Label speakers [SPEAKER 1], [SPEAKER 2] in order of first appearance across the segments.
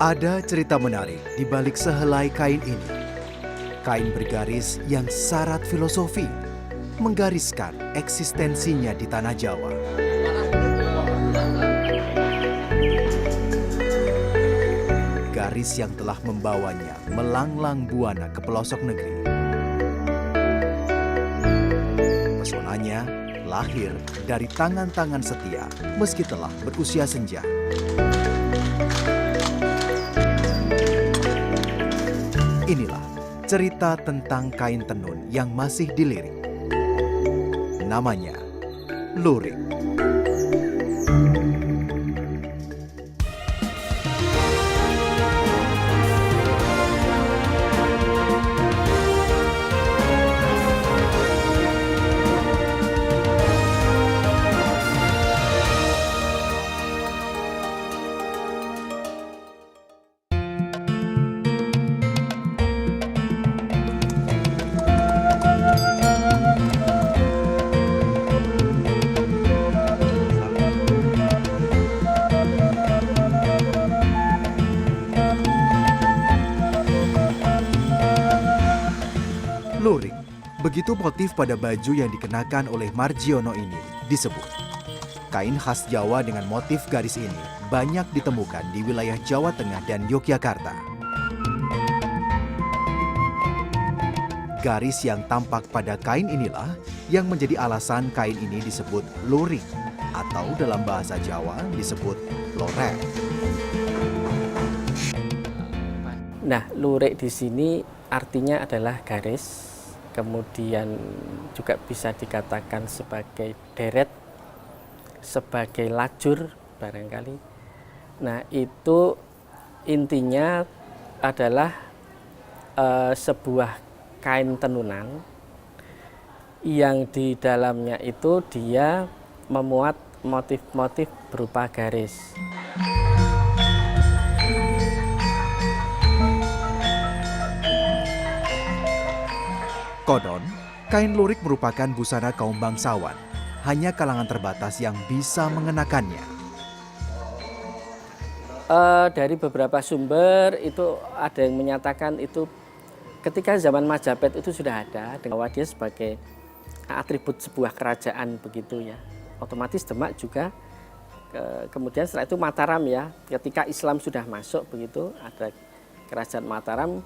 [SPEAKER 1] Ada cerita menarik di balik sehelai kain ini. Kain bergaris yang syarat filosofi, menggariskan eksistensinya di tanah Jawa. Garis yang telah membawanya melanglang buana ke pelosok negeri. Pesonanya lahir dari tangan-tangan setia meski telah berusia senja. Inilah cerita tentang kain tenun yang masih dilirik. Namanya lurik. Lurik, begitu motif pada baju yang dikenakan oleh Margiono ini disebut. Kain khas Jawa dengan motif garis ini banyak ditemukan di wilayah Jawa Tengah dan Yogyakarta. Garis yang tampak pada kain inilah yang menjadi alasan kain ini disebut lurik atau dalam bahasa Jawa disebut lorek.
[SPEAKER 2] Nah, lurik di sini artinya adalah garis. Kemudian juga bisa dikatakan sebagai deret, sebagai lajur barangkali. Nah, itu intinya adalah sebuah kain tenunan yang di dalamnya itu dia memuat motif-motif berupa garis.
[SPEAKER 1] Konon, kain lurik merupakan busana kaum bangsawan. Hanya kalangan terbatas yang bisa mengenakannya.
[SPEAKER 2] Dari beberapa sumber itu ada yang menyatakan itu ketika zaman Majapahit itu sudah ada bahwa dia sebagai atribut sebuah kerajaan begitu ya. Otomatis Demak juga. Kemudian setelah itu Mataram ya. Ketika Islam sudah masuk begitu ada kerajaan Mataram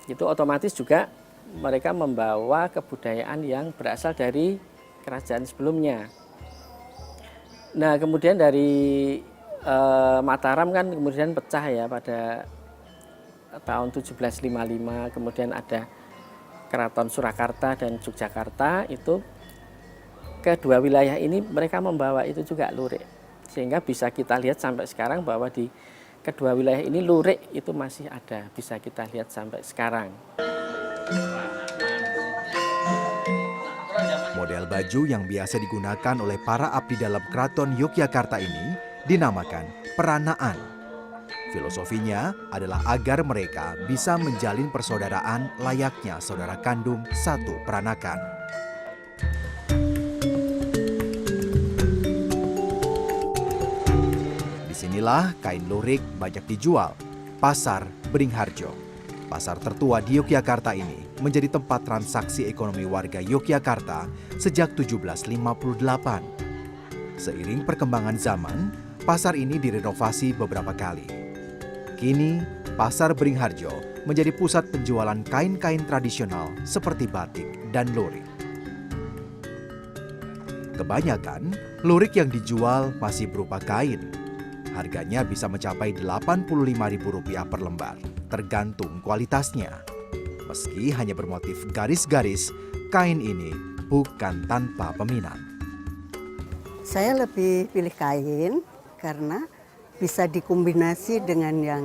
[SPEAKER 2] itu otomatis juga mereka membawa kebudayaan yang berasal dari kerajaan sebelumnya. Nah, kemudian dari Mataram kan kemudian pecah ya pada tahun 1755, kemudian ada Keraton Surakarta dan Yogyakarta, itu kedua wilayah ini mereka membawa itu juga lurik. Sehingga bisa kita lihat sampai sekarang bahwa di kedua wilayah ini lurik itu masih ada, bisa kita lihat sampai sekarang.
[SPEAKER 1] Model baju yang biasa digunakan oleh para abdi dalam Keraton Yogyakarta ini dinamakan peranaan. Filosofinya adalah agar mereka bisa menjalin persaudaraan layaknya saudara kandung satu peranakan. Disinilah kain lurik banyak dijual, Pasar Beringharjo. Pasar tertua di Yogyakarta ini menjadi tempat transaksi ekonomi warga Yogyakarta sejak 1758. Seiring perkembangan zaman, pasar ini direnovasi beberapa kali. Kini, Pasar Beringharjo menjadi pusat penjualan kain-kain tradisional seperti batik dan lurik. Kebanyakan, lurik yang dijual masih berupa kain. Harganya bisa mencapai Rp85.000 per lembar, tergantung kualitasnya. Meski hanya bermotif garis-garis, kain ini bukan tanpa peminat.
[SPEAKER 3] Saya lebih pilih kain karena bisa dikombinasi dengan yang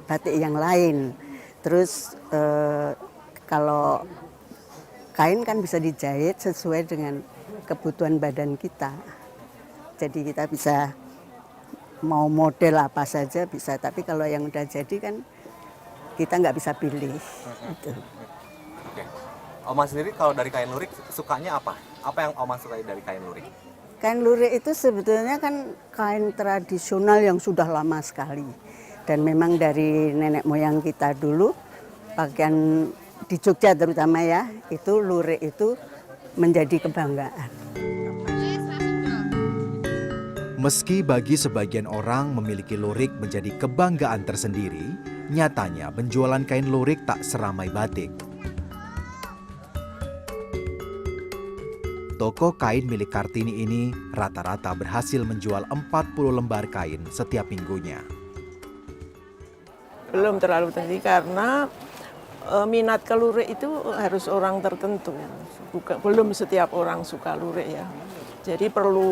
[SPEAKER 3] batik yang lain. Terus kalau kain kan bisa dijahit sesuai dengan kebutuhan badan kita. Jadi kita bisa mau model apa saja bisa, tapi kalau yang udah jadi kan kita nggak bisa pilih. Gitu.
[SPEAKER 4] Oke. Oma sendiri kalau dari kain lurik sukanya apa? Apa yang Oma sukai dari kain lurik?
[SPEAKER 3] Kain lurik itu sebetulnya kan kain tradisional yang sudah lama sekali. Dan memang dari nenek moyang kita dulu, pakaian di Jogja terutama ya, itu lurik itu menjadi kebanggaan.
[SPEAKER 1] Meski bagi sebagian orang memiliki lurik menjadi kebanggaan tersendiri, nyatanya penjualan kain lurik tak seramai batik. Toko kain milik Kartini ini rata-rata berhasil menjual 40 lembar kain setiap minggunya.
[SPEAKER 5] Belum terlalu tinggi karena minat ke lurik itu harus orang tertentu. Belum setiap orang suka lurik ya. Jadi perlu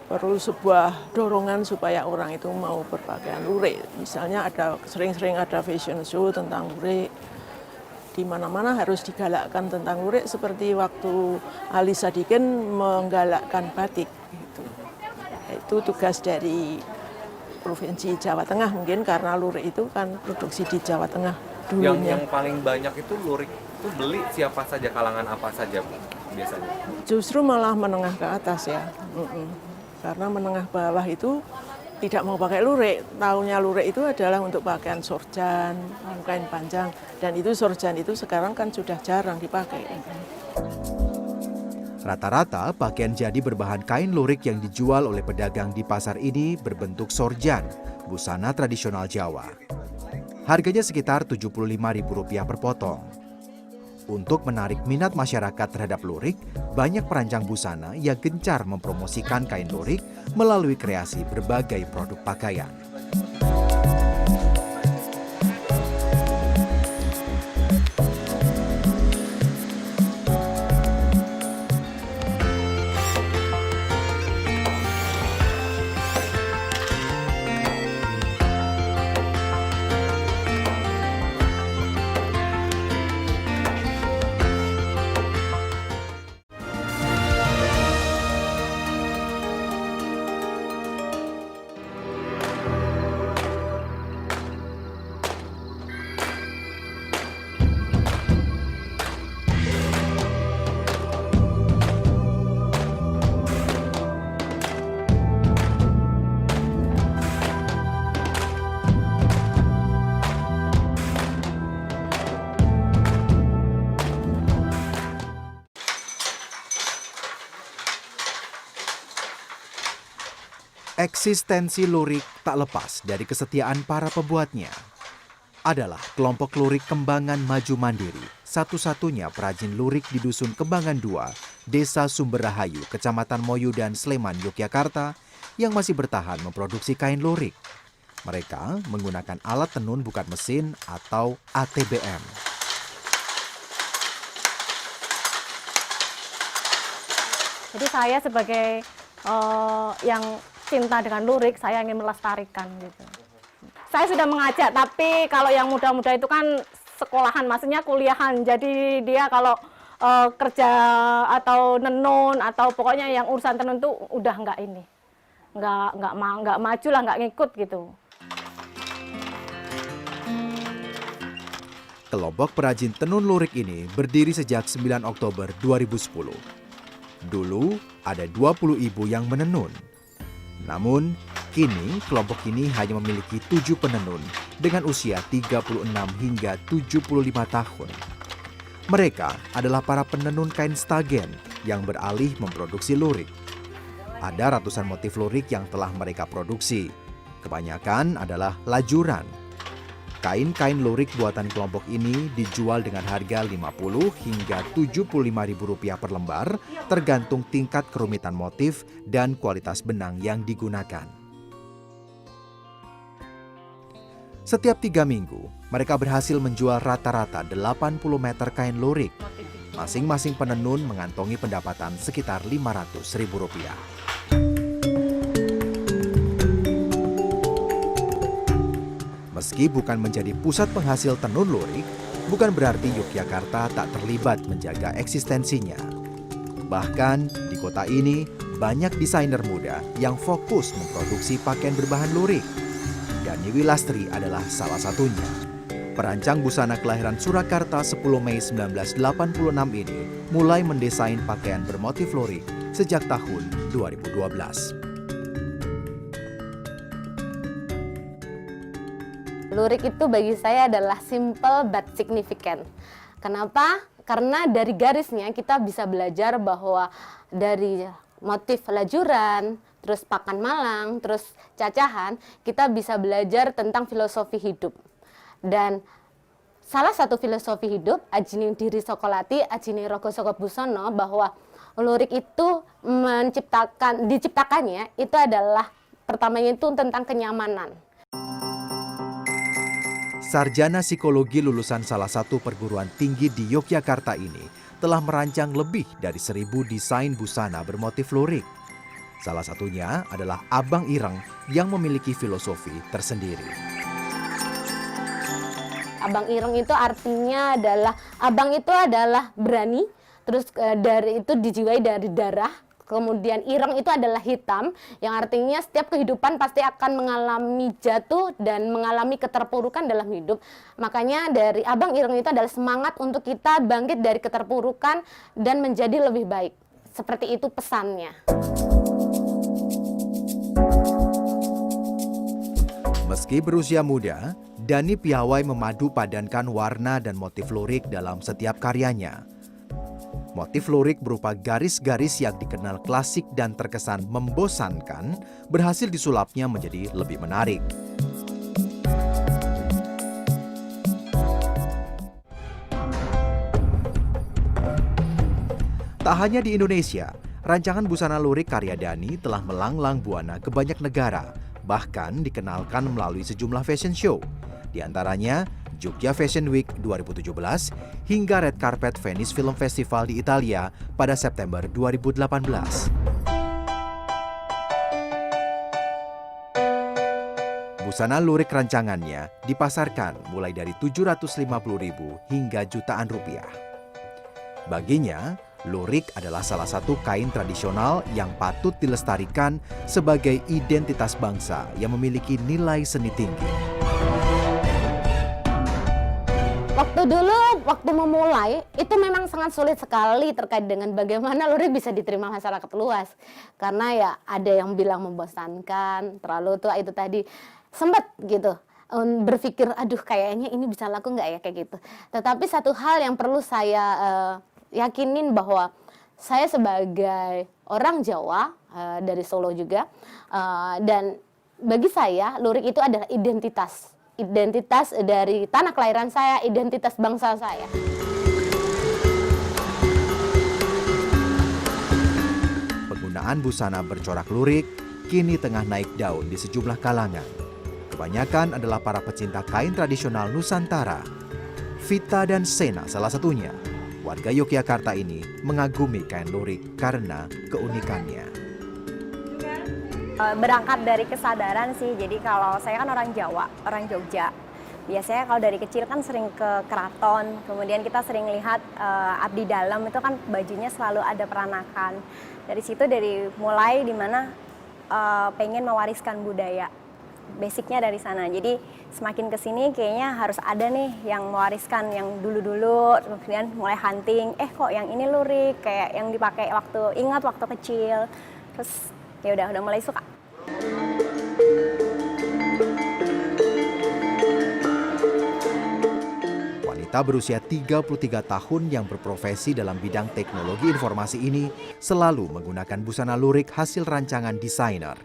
[SPEAKER 5] perlu sebuah dorongan supaya orang itu mau berpakaian lurik. Misalnya sering-sering ada fashion show tentang lurik. Di mana-mana harus digalakkan tentang lurik seperti waktu Ali Sadikin menggalakkan batik gitu. Itu tugas dari Provinsi Jawa Tengah mungkin karena lurik itu kan produksi di Jawa Tengah dulunya.
[SPEAKER 4] Yang paling banyak itu lurik itu beli siapa saja, kalangan apa saja Bu, biasanya?
[SPEAKER 5] Justru malah menengah ke atas ya. Karena menengah bawah itu tidak mau pakai lurik. Taunya lurik itu adalah untuk pakaian sorjan, kain panjang. Dan itu sorjan itu sekarang kan sudah jarang dipakai.
[SPEAKER 1] Rata-rata pakaian jadi berbahan kain lurik yang dijual oleh pedagang di pasar ini berbentuk sorjan, busana tradisional Jawa. Harganya sekitar Rp75.000 per potong. Untuk menarik minat masyarakat terhadap lurik, banyak perancang busana yang gencar mempromosikan kain lurik melalui kreasi berbagai produk pakaian. Eksistensi lurik tak lepas dari kesetiaan para pembuatnya. Adalah kelompok lurik Kembangan Maju Mandiri, satu-satunya perajin lurik di Dusun Kembangan 2, Desa Sumberrahayu, Kecamatan Moyudan, Sleman, Yogyakarta, yang masih bertahan memproduksi kain lurik. Mereka menggunakan alat tenun bukan mesin atau ATBM.
[SPEAKER 6] Jadi saya sebagai yang cinta dengan lurik, saya ingin melestarikan gitu. Saya sudah mengajak, tapi kalau yang muda-muda itu kan sekolahan, maksudnya kuliahan. Jadi dia kalau kerja atau nenun atau pokoknya yang urusan tenun itu udah nggak maju lah, nggak ngikut gitu.
[SPEAKER 1] Kelompok perajin tenun lurik ini berdiri sejak 9 Oktober 2010. Dulu ada 20 ibu yang menenun. Namun, kini kelompok ini hanya memiliki 7 penenun dengan usia 36 hingga 75 tahun. Mereka adalah para penenun kain stagen yang beralih memproduksi lurik. Ada ratusan motif lurik yang telah mereka produksi. Kebanyakan adalah lajuran. Kain-kain lurik buatan kelompok ini dijual dengan harga Rp50 hingga Rp75.000 per lembar, tergantung tingkat kerumitan motif dan kualitas benang yang digunakan. Setiap 3 minggu, mereka berhasil menjual rata-rata 80 meter kain lurik. Masing-masing penenun mengantongi pendapatan sekitar Rp500.000. Meski bukan menjadi pusat penghasil tenun lurik, bukan berarti Yogyakarta tak terlibat menjaga eksistensinya. Bahkan di kota ini banyak desainer muda yang fokus memproduksi pakaian berbahan lurik. Dani Wilastri adalah salah satunya. Perancang busana kelahiran Surakarta 10 Mei 1986 ini mulai mendesain pakaian bermotif lurik sejak tahun 2012.
[SPEAKER 7] Lurik itu bagi saya adalah simple but significant. Kenapa? Karena dari garisnya kita bisa belajar bahwa dari motif lajuran, terus pakan malang, terus cacahan, kita bisa belajar tentang filosofi hidup. Dan salah satu filosofi hidup, Ajini Diri Sokolati, Ajini Rogo Soko Busono, bahwa lurik itu diciptakannya itu adalah pertamanya itu tentang kenyamanan.
[SPEAKER 1] Sarjana psikologi lulusan salah satu perguruan tinggi di Yogyakarta ini telah merancang lebih dari 1000 desain busana bermotif lurik. Salah satunya adalah Abang Ireng yang memiliki filosofi tersendiri.
[SPEAKER 7] Abang Ireng itu artinya adalah, abang itu adalah berani, terus dari itu dijiwai dari darah, kemudian ireng itu adalah hitam, yang artinya setiap kehidupan pasti akan mengalami jatuh dan mengalami keterpurukan dalam hidup. Makanya dari Abang Ireng itu adalah semangat untuk kita bangkit dari keterpurukan dan menjadi lebih baik. Seperti itu pesannya.
[SPEAKER 1] Meski berusia muda, Dani piawai memadu padankan warna dan motif lurik dalam setiap karyanya. Motif lurik berupa garis-garis yang dikenal klasik dan terkesan membosankan berhasil disulapnya menjadi lebih menarik. Tak hanya di Indonesia, rancangan busana lurik karya Dani telah melanglang buana ke banyak negara, bahkan dikenalkan melalui sejumlah fashion show. Di antaranya Jogja Fashion Week 2017 hingga Red Carpet Venice Film Festival di Italia pada September 2018. Busana lurik rancangannya dipasarkan mulai dari 750.000 hingga jutaan rupiah. Baginya, lurik adalah salah satu kain tradisional yang patut dilestarikan sebagai identitas bangsa yang memiliki nilai seni tinggi.
[SPEAKER 7] Waktu memulai, itu memang sangat sulit sekali terkait dengan bagaimana lurik bisa diterima masyarakat luas. Karena ya ada yang bilang membosankan, terlalu tua itu tadi. Sempat gitu berpikir, aduh kayaknya ini bisa laku nggak ya kayak gitu. Tetapi satu hal yang perlu saya yakinin bahwa saya sebagai orang Jawa, dari Solo juga, dan bagi saya lurik itu adalah identitas dari tanah kelahiran saya, identitas bangsa saya.
[SPEAKER 1] Penggunaan busana bercorak lurik kini tengah naik daun di sejumlah kalangan. Kebanyakan adalah para pecinta kain tradisional Nusantara. Vita dan Sena salah satunya. Warga Yogyakarta ini mengagumi kain lurik karena keunikannya.
[SPEAKER 8] Berangkat dari kesadaran sih, jadi kalau saya kan orang Jawa, orang Jogja. Biasanya kalau dari kecil kan sering ke keraton, kemudian kita sering lihat abdi dalam itu kan bajunya selalu ada peranakan. Dari situ mulai dimana pengen mewariskan budaya, basicnya dari sana. Jadi semakin kesini kayaknya harus ada nih yang mewariskan yang dulu-dulu, kemudian mulai hunting, kok yang ini lurik, kayak yang dipakai waktu kecil, terus ya udah mulai suka.
[SPEAKER 1] Wanita berusia 33 tahun yang berprofesi dalam bidang teknologi informasi ini selalu menggunakan busana lurik hasil rancangan desainer.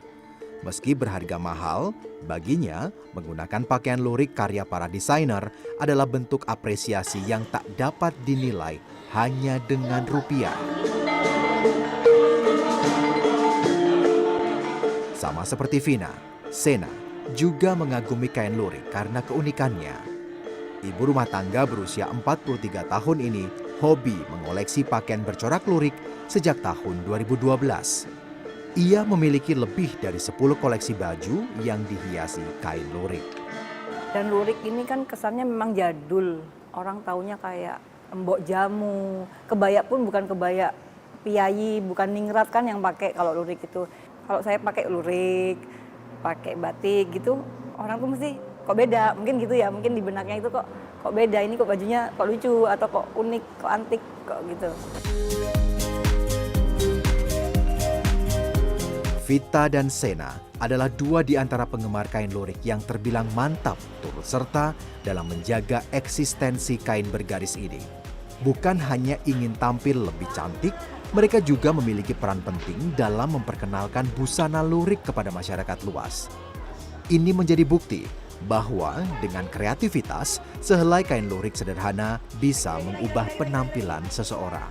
[SPEAKER 1] Meski berharga mahal, baginya menggunakan pakaian lurik karya para desainer adalah bentuk apresiasi yang tak dapat dinilai hanya dengan rupiah. Sama seperti Vina, Sena juga mengagumi kain lurik karena keunikannya. Ibu rumah tangga berusia 43 tahun ini hobi mengoleksi pakaian bercorak lurik sejak tahun 2012. Ia memiliki lebih dari 10 koleksi baju yang dihiasi kain lurik.
[SPEAKER 9] Dan lurik ini kan kesannya memang jadul. Orang taunya kayak embok jamu. Kebaya pun bukan kebaya piyayi, bukan ningrat kan yang pakai kalau lurik itu. Kalau saya pakai lurik, pakai batik gitu, orang tuh mesti kok beda, mungkin gitu ya, mungkin di benaknya itu kok beda, ini kok bajunya kok lucu atau kok unik, kok antik, kok gitu.
[SPEAKER 1] Vita dan Sena adalah dua di antara penggemar kain lurik yang terbilang mantap turut serta dalam menjaga eksistensi kain bergaris ini. Bukan hanya ingin tampil lebih cantik, mereka juga memiliki peran penting dalam memperkenalkan busana lurik kepada masyarakat luas. Ini menjadi bukti bahwa dengan kreativitas, sehelai kain lurik sederhana bisa mengubah penampilan seseorang.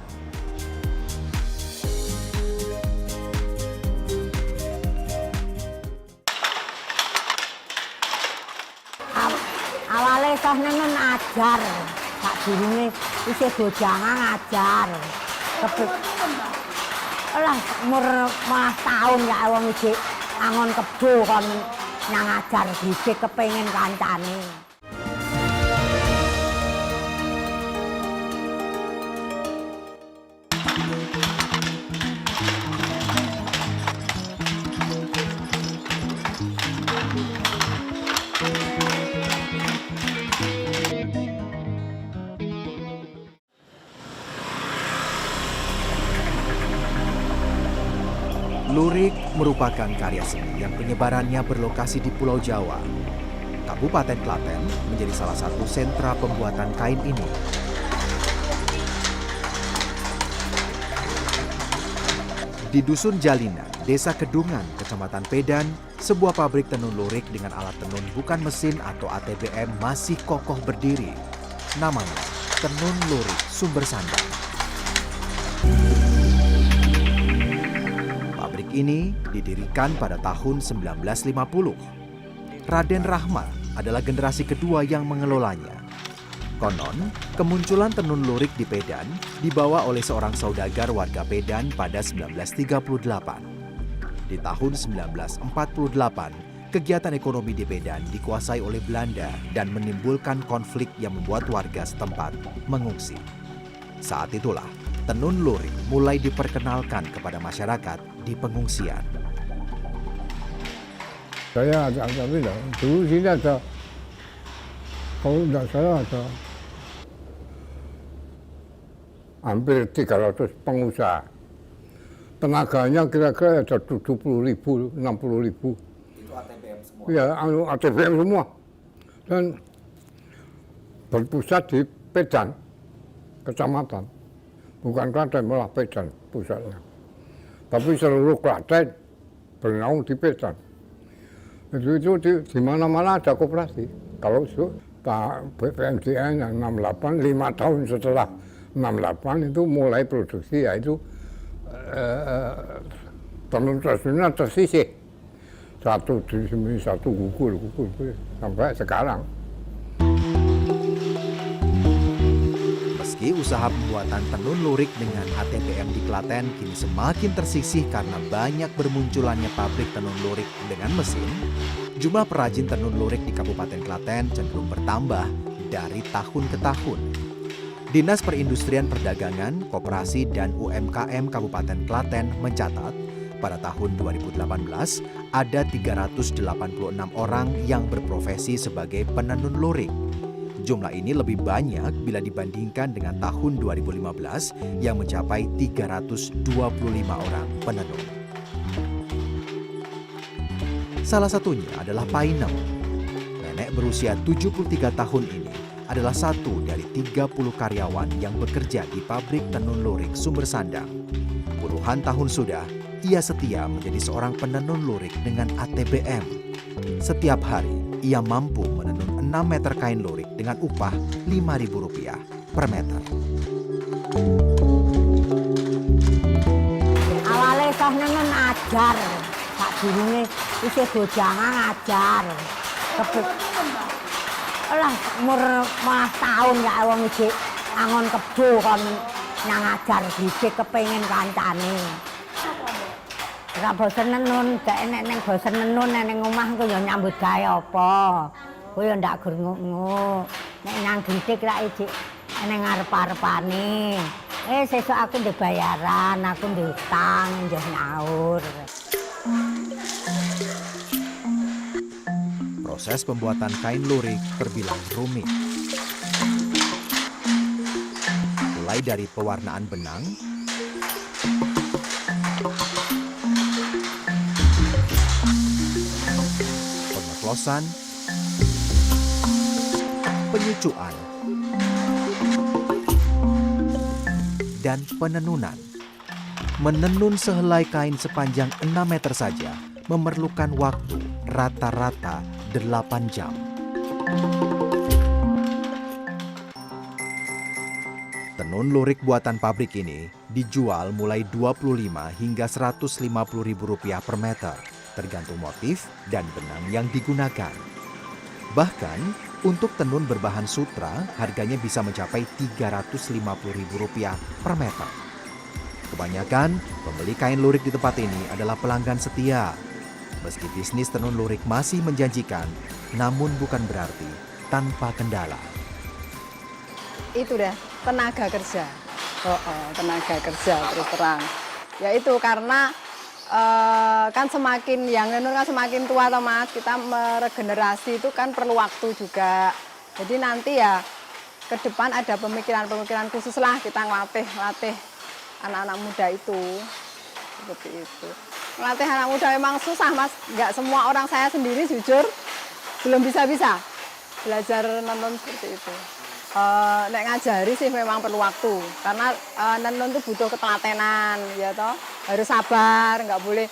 [SPEAKER 10] Awalnya soalnya ngajar, tak durunge isih bojangan ngajar. Lah umur 15 tahun ya wong iki angon kebo kon nang ngajar dhisik kepengin kancane.
[SPEAKER 1] Lurik merupakan karya seni yang penyebarannya berlokasi di Pulau Jawa. Kabupaten Klaten menjadi salah satu sentra pembuatan kain ini. Di Dusun Jalinan, Desa Kedungan, Kecamatan Pedan, sebuah pabrik tenun lurik dengan alat tenun bukan mesin atau ATBM masih kokoh berdiri. Namanya Tenun Lurik Sumber Sandang. Pabrik ini didirikan pada tahun 1950. Raden Rahmat adalah generasi kedua yang mengelolanya. Konon, kemunculan tenun lurik di Pedan dibawa oleh seorang saudagar warga Pedan pada 1938. Di tahun 1948, kegiatan ekonomi di Pedan dikuasai oleh Belanda dan menimbulkan konflik yang membuat warga setempat mengungsi. Saat itulah, tenun lurik mulai diperkenalkan kepada masyarakat di pengungsian.
[SPEAKER 11] Saya agak bilang, dulu sini ada, kalau tidak salah ada hampir 300 pengusaha. Tenaganya kira-kira ada 70.000, 60.000.
[SPEAKER 4] Itu ATBM semua?
[SPEAKER 11] Ya, ATBM semua. Dan berpusat di Pedan, kecamatan. Bukan Klaten, malah Pedan pusatnya. Tapi seluruh Klaten bernaung di Pedan. Itu di mana-mana ada koperasi. Kalau itu Pak BPMDN yang 68, 5 tahun setelah 68 itu mulai produksi, yaitu tenun tradisional tersisih. Satu di sini, satu gugur sampai sekarang.
[SPEAKER 1] Meski usaha pembuatan tenun lurik dengan ATBM di Klaten kini semakin tersisih karena banyak bermunculannya pabrik tenun lurik dengan mesin, jumlah perajin tenun lurik di Kabupaten Klaten cenderung bertambah dari tahun ke tahun. Dinas Perindustrian Perdagangan, Koperasi dan UMKM Kabupaten Klaten mencatat pada tahun 2018 ada 386 orang yang berprofesi sebagai penenun lurik. Jumlah ini lebih banyak bila dibandingkan dengan tahun 2015 yang mencapai 325 orang penenun. Salah satunya adalah Painem. Nenek berusia 73 tahun ini adalah satu dari 30 karyawan yang bekerja di pabrik tenun lurik Sumber Sandang. Puluhan tahun sudah, ia setia menjadi seorang penenun lurik dengan ATBM. Setiap hari, ia mampu menenun 6 meter kain lurik dengan upah Rp5.000 per meter.
[SPEAKER 10] Awalnya soalnya ngajar, tak durunge isih bojangan ngajar. Lah umur 15 tahun ya wong iki angon kebo kon nang ngajar dhisik kepengin kancane. Ora bosen nenun, gak enek ning bosen nenun ning omah ku ya nyambut gawe apa. Ku ya ndak gur nguk-nguk. Nek nang dhisik ra iki ning ngarep-arepane. Sesuk aku ndek bayaran, aku ndek utang, njoh nyaur.
[SPEAKER 1] Proses pembuatan kain lurik terbilang rumit. Mulai dari pewarnaan benang, pengeplosan, penyucuan, dan penenunan. Menenun sehelai kain sepanjang 6 meter saja memerlukan waktu rata-rata 8 jam. Tenun lurik buatan pabrik ini dijual mulai 25 hingga Rp150.000 per meter, tergantung motif dan benang yang digunakan. Bahkan, untuk tenun berbahan sutra, harganya bisa mencapai Rp350.000 per meter. Kebanyakan pembeli kain lurik di tempat ini adalah pelanggan setia. Meski bisnis tenun lurik masih menjanjikan, namun bukan berarti tanpa kendala.
[SPEAKER 12] Itu dah tenaga kerja. Tenaga kerja terus terang. Ya itu karena kan semakin yang tenun kan semakin tua toh Mas, kita meregenerasi itu kan perlu waktu juga. Jadi nanti ya ke depan ada pemikiran-pemikiran khusus lah kita ngelatih anak-anak muda itu. Seperti itu. Ngelatih anak muda memang susah Mas, nggak semua orang, saya sendiri jujur belum bisa-bisa belajar tenun seperti itu. Nek ngajari sih memang perlu waktu, karena tenun itu butuh ketelatenan, ya toh, harus sabar, nggak boleh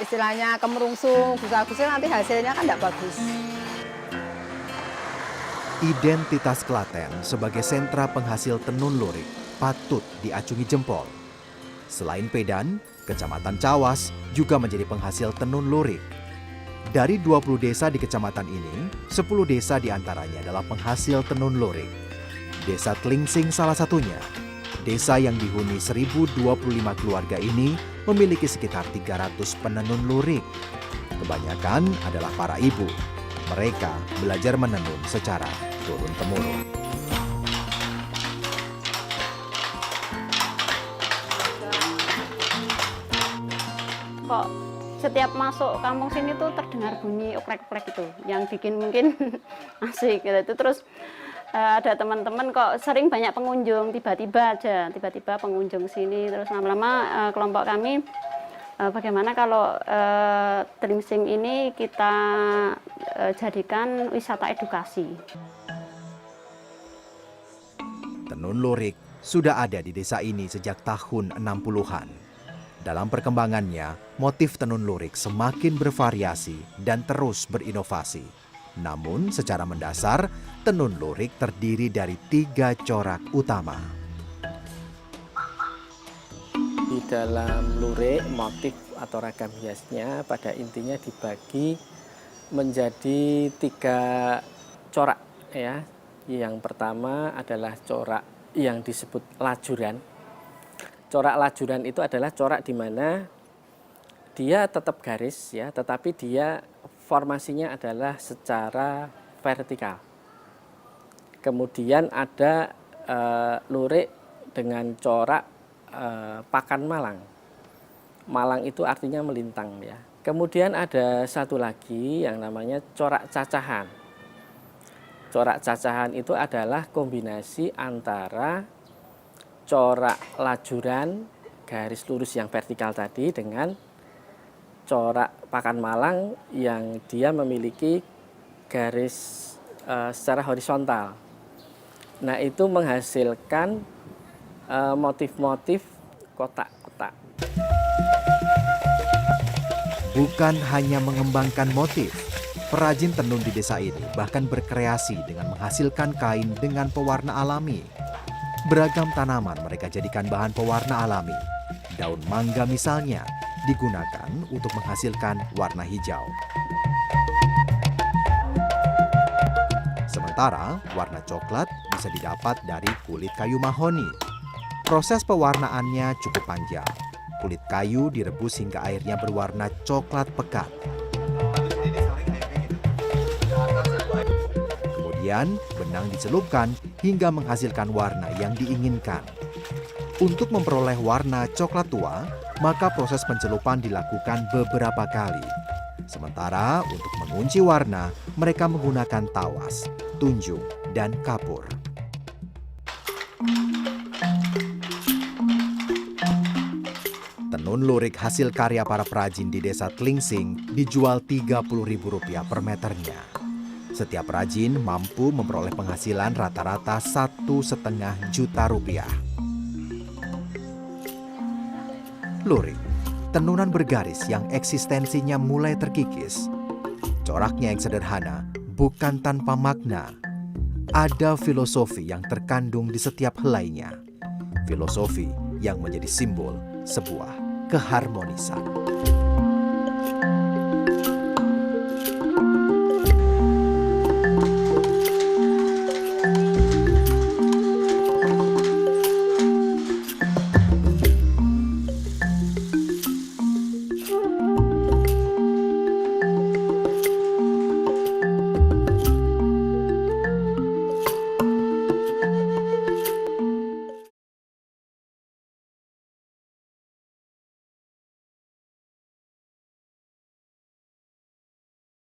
[SPEAKER 12] istilahnya kemerungsung, gusa-gusi nanti hasilnya kan nggak bagus.
[SPEAKER 1] Identitas Klaten sebagai sentra penghasil tenun lurik patut diacungi jempol. Selain Pedan, Kecamatan Cawas juga menjadi penghasil tenun lurik. Dari 20 desa di kecamatan ini, 10 desa diantaranya adalah penghasil tenun lurik. Desa Tlingsing salah satunya. Desa yang dihuni 1025 keluarga ini memiliki sekitar 300 penenun lurik. Kebanyakan adalah para ibu. Mereka belajar menenun secara turun-temurun.
[SPEAKER 6] Kok setiap masuk kampung sini tuh terdengar bunyi oklek-oklek itu, yang bikin mungkin asik gitu. Terus ada teman-teman kok sering banyak pengunjung, tiba-tiba pengunjung sini. Terus lama-lama kelompok kami bagaimana kalau Tlingsing ini kita jadikan wisata edukasi.
[SPEAKER 1] Tenun lurik sudah ada di desa ini sejak tahun 60-an. Dalam perkembangannya, motif tenun lurik semakin bervariasi dan terus berinovasi. Namun secara mendasar, tenun lurik terdiri dari 3 corak utama.
[SPEAKER 2] Di dalam lurik, motif atau ragam hiasnya pada intinya dibagi menjadi 3 corak ya. Yang pertama adalah corak yang disebut lajuran. Corak lajuran itu adalah corak di mana dia tetap garis ya, tetapi dia formasinya adalah secara vertikal. Kemudian ada lurik dengan corak pakan malang. Malang itu artinya melintang ya. Kemudian ada satu lagi yang namanya corak cacahan. Corak cacahan itu adalah kombinasi antara corak lajuran garis lurus yang vertikal tadi dengan corak pakan malang yang dia memiliki garis secara horizontal. Nah, itu menghasilkan motif-motif kotak-kotak.
[SPEAKER 1] Bukan hanya mengembangkan motif, perajin tenun di desa ini bahkan berkreasi dengan menghasilkan kain dengan pewarna alami. Beragam tanaman mereka jadikan bahan pewarna alami. Daun mangga misalnya digunakan untuk menghasilkan warna hijau. Sementara warna coklat bisa didapat dari kulit kayu mahoni. Proses pewarnaannya cukup panjang. Kulit kayu direbus hingga airnya berwarna coklat pekat. Kemudian benang dicelupkan hingga menghasilkan warna yang diinginkan. Untuk memperoleh warna coklat tua, maka proses pencelupan dilakukan beberapa kali. Sementara untuk mengunci warna, mereka menggunakan tawas, tunjung, dan kapur. Tenun lurik hasil karya para perajin di desa Tlingsing dijual Rp30.000 per meternya. Setiap perajin mampu memperoleh penghasilan rata-rata Rp1,5 juta. Lurik, tenunan bergaris yang eksistensinya mulai terkikis. Coraknya yang sederhana, bukan tanpa makna. Ada filosofi yang terkandung di setiap helainya. Filosofi yang menjadi simbol sebuah keharmonisan.